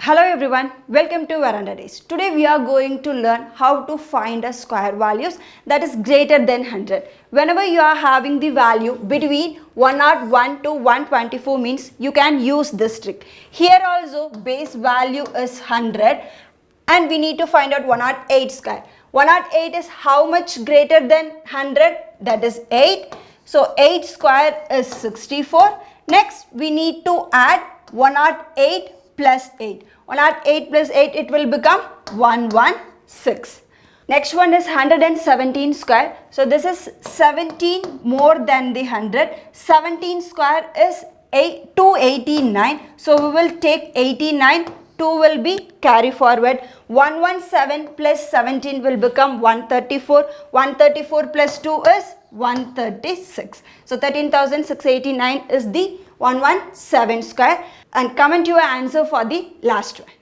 Hello everyone, welcome to Veranda Days. Today we are going to learn how to find a square values that is greater than 100. Whenever you are having the value between 101 to 124 means you can use this trick. Here also base value is 100 and we need to find out 108 square. 108 is how much greater than 100? That is 8. So 8 square is 64. Next we need to add 108 plus 8. 108 plus 8 it will become 116. Next one is 117 square. So this is 17 more than the 100. 17 square is 289. So we will take 89. 2 will be carry forward. 117 plus 17 will become 134. 134 plus 2 is 136. So 13,689 is the 117 square, and comment your answer for the last one.